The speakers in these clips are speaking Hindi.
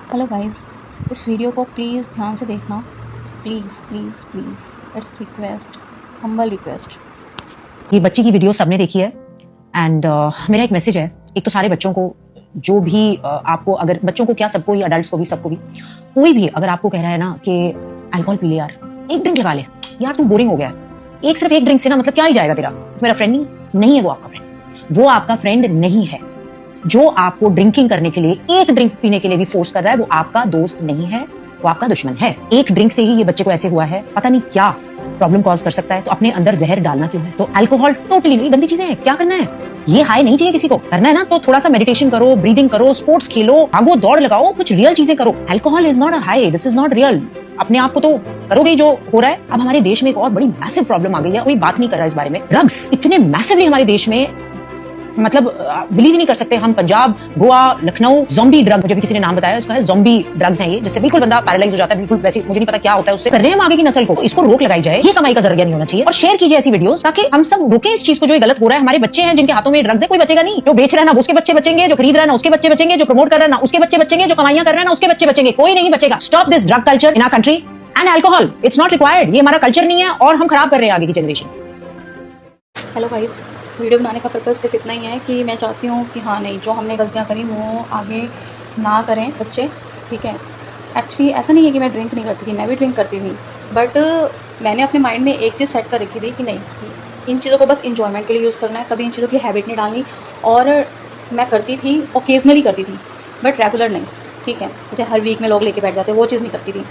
हेलो गाइस, इस वीडियो को प्लीज़ ध्यान से देखना। Please please please, it's request, humble request. ये बच्ची की वीडियो सबने देखी है एंड मेरा एक मैसेज है। एक तो सारे बच्चों को, जो भी आपको, अगर बच्चों को क्या, सबको ही, अडल्ट्स को भी, सबको भी, कोई भी अगर आपको कह रहा है ना कि अल्कोहल पी ले यार, एक ड्रिंक लगा ले यार, तू बोरिंग हो गया है, सिर्फ एक ड्रिंक से ना मतलब क्या ही जाएगा तेरा, मेरा फ्रेंड नहीं है वो आपका फ्रेंड, वो आपका फ्रेंड नहीं है। जो आपको ड्रिंकिंग करने के लिए, एक ड्रिंक पीने के लिए भी फोर्स कर रहा है, वो आपका दोस्त नहीं है, वो आपका दुश्मन है। एक ड्रिंक से ही ये बच्चे को ऐसे हुआ है, पता नहीं क्या प्रॉब्लम कॉज कर सकता है, तो अपने अंदर जहर डालना क्यों है? तो अल्कोहल टोटली नहीं, गंदी चीजें हैं, क्या करना है? ये हाई नहीं चाहिए किसी को। करना है ना तो थोड़ा सा मेडिटेशन करो, ब्रीदिंग करो, स्पोर्ट्स खेलो, भागो दौड़ लगाओ, कुछ रियल चीजें करो। Alcohol is not a high, this is not real. अपने आप को तो करोगे जो हो रहा है। अब हमारे देश में एक और बड़ी मैसिव प्रॉब्लम आ गई है, कोई बात नहीं कर रहा इस बारे में। ड्रग्स इतने मैसिवली हमारे देश में, मतलब बिलीव ही नहीं कर सकते। हम पंजाब, गोवा, लखनऊ, ज़ॉम्बी ड्रग, मुझे भी किसी ने नाम बताया, उसका है ज़ॉम्बी ड्रग्स हैं ये, जिससे बिल्कुल बंदा पैरालाइज हो जाता है, बिल्कुल वैसे, मुझे नहीं पता क्या होता है उससे। कर रहे हैं हम आगे की नस्ल को, इसको रोक लगाई जाए, ये कमाई का जरिया नहीं होना चाहिए। और शेयर कीजिए ऐसी वीडियोस, ताकि हम सब रोकें इस चीज को, जो ये गलत हो रहा है। हमारे बच्चे हैं जिनके हाथों में ड्रग्स है, कोई बचेगा नहीं। जो बेच रहा है ना उसके बच्चे बचेंगे, जो खरीद रहा है ना उसके बच्चे बचेंगे, जो प्रमोट कर रहा है ना उसके बच्चे बचेंगे, जो कमाइयां कर रहा है ना उसके बच्चे बचेंगे, कोई नहीं बचेगा। Stop this drug culture in our country and alcohol, it's not required. ये हमारा कल्चर नहीं है और हम खराब कर रहे हैं आगे की जनरेशन। हेलो गाइस, वीडियो बनाने का पर्पज़ सिर्फ इतना ही है कि मैं चाहती हूँ कि हाँ, नहीं, जो हमने गलतियाँ करी वो आगे ना करें बच्चे, ठीक है। एक्चुअली ऐसा नहीं है कि मैं ड्रिंक नहीं करती थी, मैं भी ड्रिंक करती थी, बट मैंने अपने माइंड में एक चीज़ सेट कर रखी थी कि नहीं, इन चीज़ों को बस इंजॉयमेंट के लिए यूज़ करना है, कभी इन चीज़ों की हैबिट नहीं डालनी। और मैं करती थी, ओकेजनली करती थी, बट रेगुलर नहीं, ठीक है। जैसे हर वीक में लोग लेके बैठ जाते, वो चीज़ नहीं करती थी।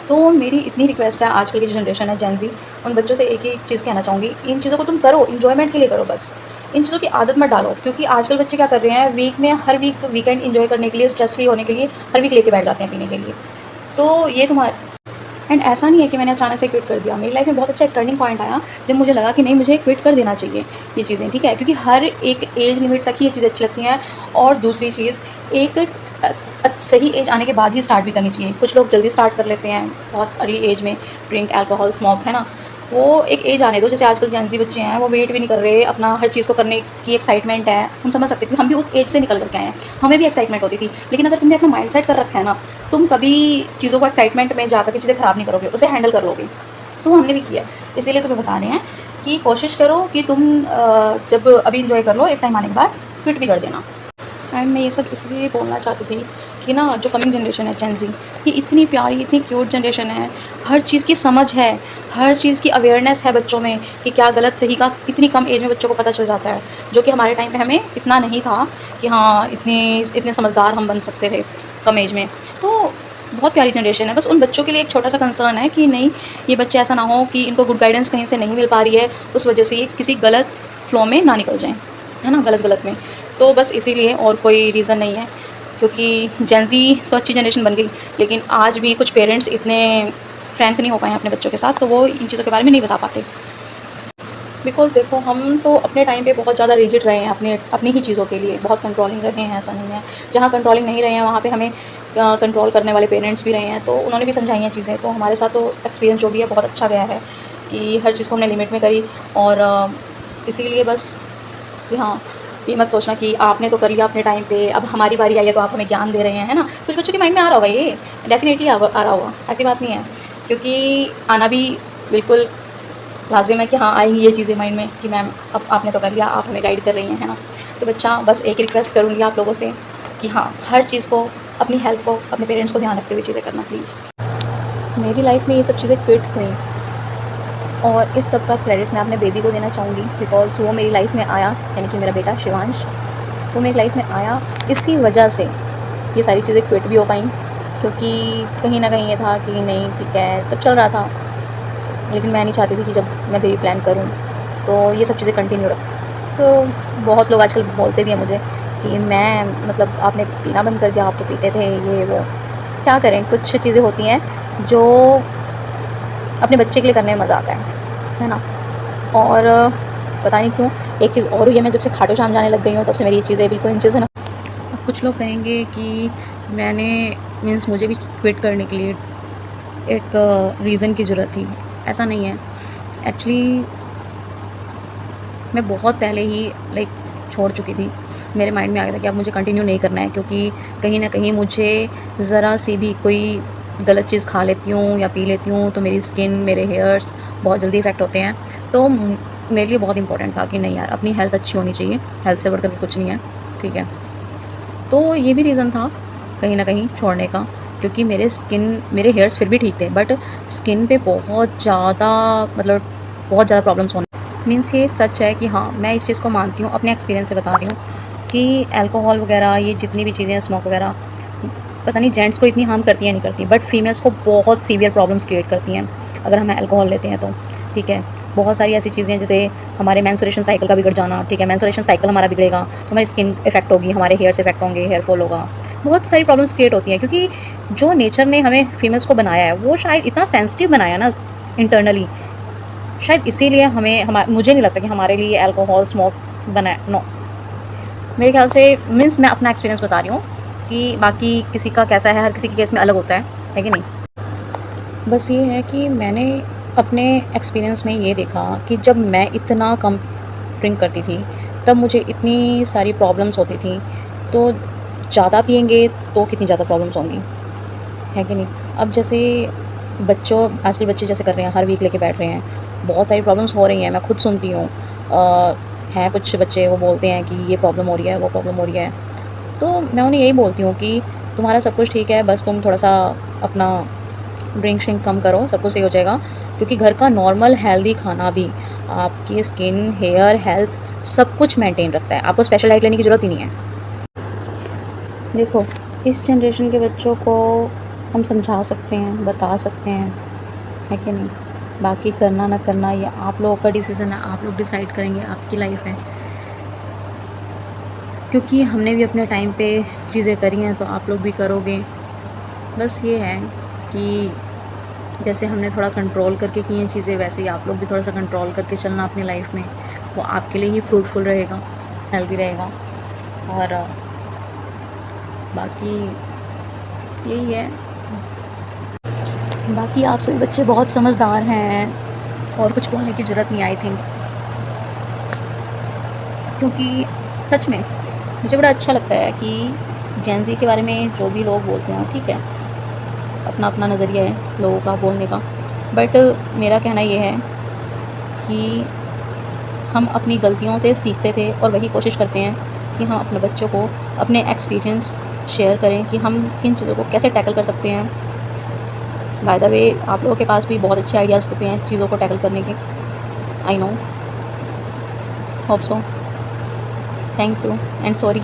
तो मेरी इतनी रिक्वेस्ट है, आजकल की जो जनरेशन है, जेन ज़ी, उन बच्चों से एक ही चीज़ कहना चाहूँगी, इन चीज़ों को तुम करो, इन्जॉयमेंट के लिए करो बस। इन चीज़ों की आदत मत डालो, क्योंकि आजकल बच्चे क्या कर रहे हैं, वीक में हर वीक वीकेंड इन्जॉय करने के लिए, स्ट्रेस फ्री होने के लिए हर वीक लेके बैठ जाते हैं पीने के लिए। तो ये तुम्हारा, एंड ऐसा नहीं है कि मैंने अचानक से क्विट कर दिया। मेरी लाइफ में बहुत अच्छा एक टर्निंग पॉइंट आया जब मुझे लगा कि नहीं, मुझे क्विट कर देना चाहिए ये चीज़ें, ठीक है। क्योंकि हर एक एज लिमिट तक ही ये चीज़ें अच्छी लगती हैं। और दूसरी चीज़, एक सही एज आने के बाद ही स्टार्ट भी करनी चाहिए। कुछ लोग जल्दी स्टार्ट कर लेते हैं, बहुत अर्ली एज में ड्रिंक, अल्कोहल, स्मोक, है ना। वो एक एज आने दो। जैसे आजकल जेन ज़ी बच्चे हैं, वो वेट भी नहीं कर रहे, अपना हर चीज़ को करने की एक्साइटमेंट है। हम समझ सकते हैं कि हम भी उस एज से निकल करके आए हैं, हमें भी एक्साइटमेंट होती थी। लेकिन अगर तुमने अपना माइंड सेट कर रखा है ना, तुम कभी चीज़ों को एक्साइटमेंट में जाकर के चीज़ें ख़राब नहीं करोगे, उसे हैंडल कर लोगे। तो हमने भी किया है, इसीलिए तुम्हें बता रहे हैं कि कोशिश करो कि तुम जब अभी इंजॉय कर लो, एक टाइम आने के बाद क्विट भी कर देना। एंड मैं ये सब इसलिए बोलना चाहती थी कि ना, जो कमिंग जनरेशन है, जेन ज़ी, ये इतनी प्यारी, इतनी क्यूट जनरेशन है। हर चीज़ की समझ है, हर चीज़ की अवेयरनेस है बच्चों में कि क्या गलत सही का इतनी कम एज में बच्चों को पता चल जाता है, जो कि हमारे टाइम पे हमें इतना नहीं था कि हाँ, इतने समझदार हम बन सकते थे कम एज में। तो बहुत प्यारी जनरेशन है। बस उन बच्चों के लिए एक छोटा सा कंसर्न है कि नहीं, ये बच्चे ऐसा ना हो कि इनको गुड गाइडेंस कहीं से नहीं मिल पा रही है, उस वजह से ये किसी गलत फ्लो में ना निकल जाएँ, है ना, गलत में। तो बस इसीलिए, और कोई रीज़न नहीं है। क्योंकि जेन ज़ी तो अच्छी जनरेशन बन गई, लेकिन आज भी कुछ पेरेंट्स इतने फ्रैंक नहीं हो पाए हैं अपने बच्चों के साथ, तो वो इन चीज़ों के बारे में नहीं बता पाते। बिकॉज़ देखो, हम तो अपने टाइम पे बहुत ज़्यादा रिजिड रहे हैं अपनी ही चीज़ों के लिए, बहुत कंट्रोलिंग रहे हैं, ऐसा नहीं है। जहाँ कंट्रोलिंग नहीं रहे हैं, वहाँ पे हमें कंट्रोल करने वाले पेरेंट्स भी रहे हैं, तो उन्होंने भी समझाई हैं चीज़ें। तो हमारे साथ तो एक्सपीरियंस जो भी है बहुत अच्छा गया है कि हर चीज़ को हमने लिमिट में करी। और इसीलिए बस कि हाँ, ये मत सोचना कि आपने तो कर लिया अपने टाइम पे, अब हमारी बारी आई है तो आप हमें ज्ञान दे रहे हैं, है ना। कुछ बच्चों के माइंड में आ रहा होगा, ये डेफिनेटली आ रहा होगा, ऐसी बात नहीं है। क्योंकि आना भी बिल्कुल लाजिम है कि हाँ, आई ये चीज़ें माइंड में कि मैम, अब आपने तो कर लिया, आप हमें गाइड कर रही हैं, है ना। तो बच्चा, बस एक रिक्वेस्ट करूँगी आप लोगों से कि हाँ, हर चीज़ को, अपनी हेल्थ को, अपने पेरेंट्स को ध्यान रखते हुए चीज़ें करना प्लीज़। मेरी लाइफ में ये सब चीज़ें क्विट हुई, और इस सब का क्रेडिट मैं अपने बेबी को देना चाहूँगी। बिकॉज़ वो मेरी लाइफ में आया, यानी कि मेरा बेटा शिवांश, वो मेरी लाइफ में आया, इसी वजह से ये सारी चीज़ें क्विट भी हो पाई। क्योंकि कहीं ना कहीं ये था कि नहीं, ठीक है, सब चल रहा था, लेकिन मैं नहीं चाहती थी कि जब मैं बेबी प्लान करूँ तो ये सब चीज़ें कंटिन्यू रखूँ। तो बहुत लोग आजकल बोलते भी हैं मुझे कि मैं, मतलब आपने पीना बंद कर दिया, आप तो पीते थे, ये वो। क्या करें, कुछ चीज़ें होती हैं जो अपने बच्चे के लिए करने में मज़ा आता है ना। और पता नहीं क्यों एक चीज़ और हुई है, मैं जब से खाटू श्याम जाने लग गई हूँ, तब से मेरी ये चीज़ें बिल्कुल इन चीज़ों ना। अब कुछ लोग कहेंगे कि मैंने, मीन्स मुझे भी क्विट करने के लिए एक रीज़न की ज़रूरत थी। ऐसा नहीं है। एक्चुअली मैं बहुत पहले ही छोड़ चुकी थी। मेरे माइंड में आ गया था कि अब मुझे कंटिन्यू नहीं करना है, क्योंकि कहीं ना कहीं मुझे ज़रा सी भी कोई गलत चीज़ खा लेती हूँ या पी लेती हूँ तो मेरी स्किन, मेरे हेयर्स बहुत जल्दी इफ़ेक्ट होते हैं। तो मेरे लिए बहुत इंपॉर्टेंट था कि नहीं यार, अपनी हेल्थ अच्छी होनी चाहिए, हेल्थ से बढ़कर कुछ नहीं है, ठीक है। तो ये भी रीज़न था कहीं ना कहीं छोड़ने का, क्योंकि मेरे हेयर्स फिर भी ठीक थे, बट स्किन पे बहुत ज़्यादा, मतलब बहुत ज़्यादा प्रॉब्लम्स होने। मीन्स ये सच है कि हाँ, मैं इस चीज़ को मानती हूँ, अपने एक्सपीरियंस से बता रही हूँ कि अल्कोहल वगैरह, ये जितनी भी चीज़ें हैं, स्मोक वगैरह, पता नहीं जेंट्स को इतनी हार्म करती हैं नहीं करती, बट फीमेल्स को बहुत सीवियर प्रॉब्लम्स क्रिएट करती हैं अगर हम अल्कोहल लेते हैं तो, ठीक है। बहुत सारी ऐसी चीज़ें जैसे हमारे मेंस्ट्रुएशन साइकिल का बिगड़ जाना, ठीक है। मेंस्ट्रुएशन साइकिल हमारा बिगड़ेगा तो हमारी स्किन इफेक्ट होगी, हमारे हेयर्स इफेक्ट होंगे, हेयर फॉल होगा, बहुत सारी प्रॉब्लम्स क्रिएट होती हैं, क्योंकि जो नेचर ने हमें फीमेल्स को बनाया है वो शायद इतना सेंसिटिव बनाया ना इंटरनली, शायद इसीलिए मुझे नहीं लगता कि हमारे लिए अल्कोहल, स्मोक बनाया, नो। मेरे ख्याल से, मीन्स मैं अपना एक्सपीरियंस बता रही हूँ कि बाकी किसी का कैसा है, हर किसी के केस में अलग होता है कि नहीं। बस ये है कि मैंने अपने एक्सपीरियंस में ये देखा कि जब मैं इतना कम ड्रिंक करती थी तब मुझे इतनी सारी प्रॉब्लम्स होती थी, तो ज़्यादा पिएंगे तो कितनी ज़्यादा प्रॉब्लम्स होंगी, है कि नहीं। अब जैसे आजकल बच्चे जैसे कर रहे हैं, हर वीक लेके बैठ रहे हैं, बहुत सारी प्रॉब्लम्स हो रही हैं, मैं खुद सुनती हूँ। हैं कुछ बच्चे वो बोलते हैं कि ये प्रॉब्लम हो रही है, वो प्रॉब्लम हो रही है, तो मैं उन्हें यही बोलती हूँ कि तुम्हारा सब कुछ ठीक है, बस तुम थोड़ा सा अपना ड्रिंक श्रिंक कम करो, सब कुछ सही हो जाएगा। क्योंकि घर का नॉर्मल हेल्दी खाना भी आपकी स्किन, हेयर, हेल्थ सब कुछ मेंटेन रखता है, आपको स्पेशल डाइट लेने की ज़रूरत ही नहीं है। देखो, इस जनरेशन के बच्चों को हम समझा सकते हैं, बता सकते हैं, है कि नहीं। बाकी करना ना करना ये आप लोगों का डिसीज़न है, आप लोग डिसाइड करेंगे, आपकी लाइफ है। क्योंकि हमने भी अपने टाइम पे चीज़ें करी हैं तो आप लोग भी करोगे। बस ये है कि जैसे हमने थोड़ा कंट्रोल करके की हैं चीज़ें, वैसे ही आप लोग भी थोड़ा सा कंट्रोल करके चलना अपनी लाइफ में, वो आपके लिए ही फ्रूटफुल रहेगा, हेल्दी रहेगा। और बाकी यही है। बाकी आप सभी बच्चे बहुत समझदार हैं और कुछ बोलने की ज़रूरत नहीं, आई थिंक। क्योंकि सच में मुझे बड़ा अच्छा लगता है कि जेन ज़ी के बारे में जो भी लोग बोलते हैं, ठीक है, अपना अपना नज़रिया है लोगों का बोलने का, बट मेरा कहना ये है कि हम अपनी गलतियों से सीखते थे और वही कोशिश करते हैं कि हम अपने बच्चों को अपने एक्सपीरियंस शेयर करें कि हम किन चीज़ों को कैसे टैकल कर सकते हैं। बाय द वे, आप लोगों के पास भी बहुत अच्छे आइडियाज़ होते हैं चीज़ों को टैकल करने के, I know, hope so. Thank you and sorry.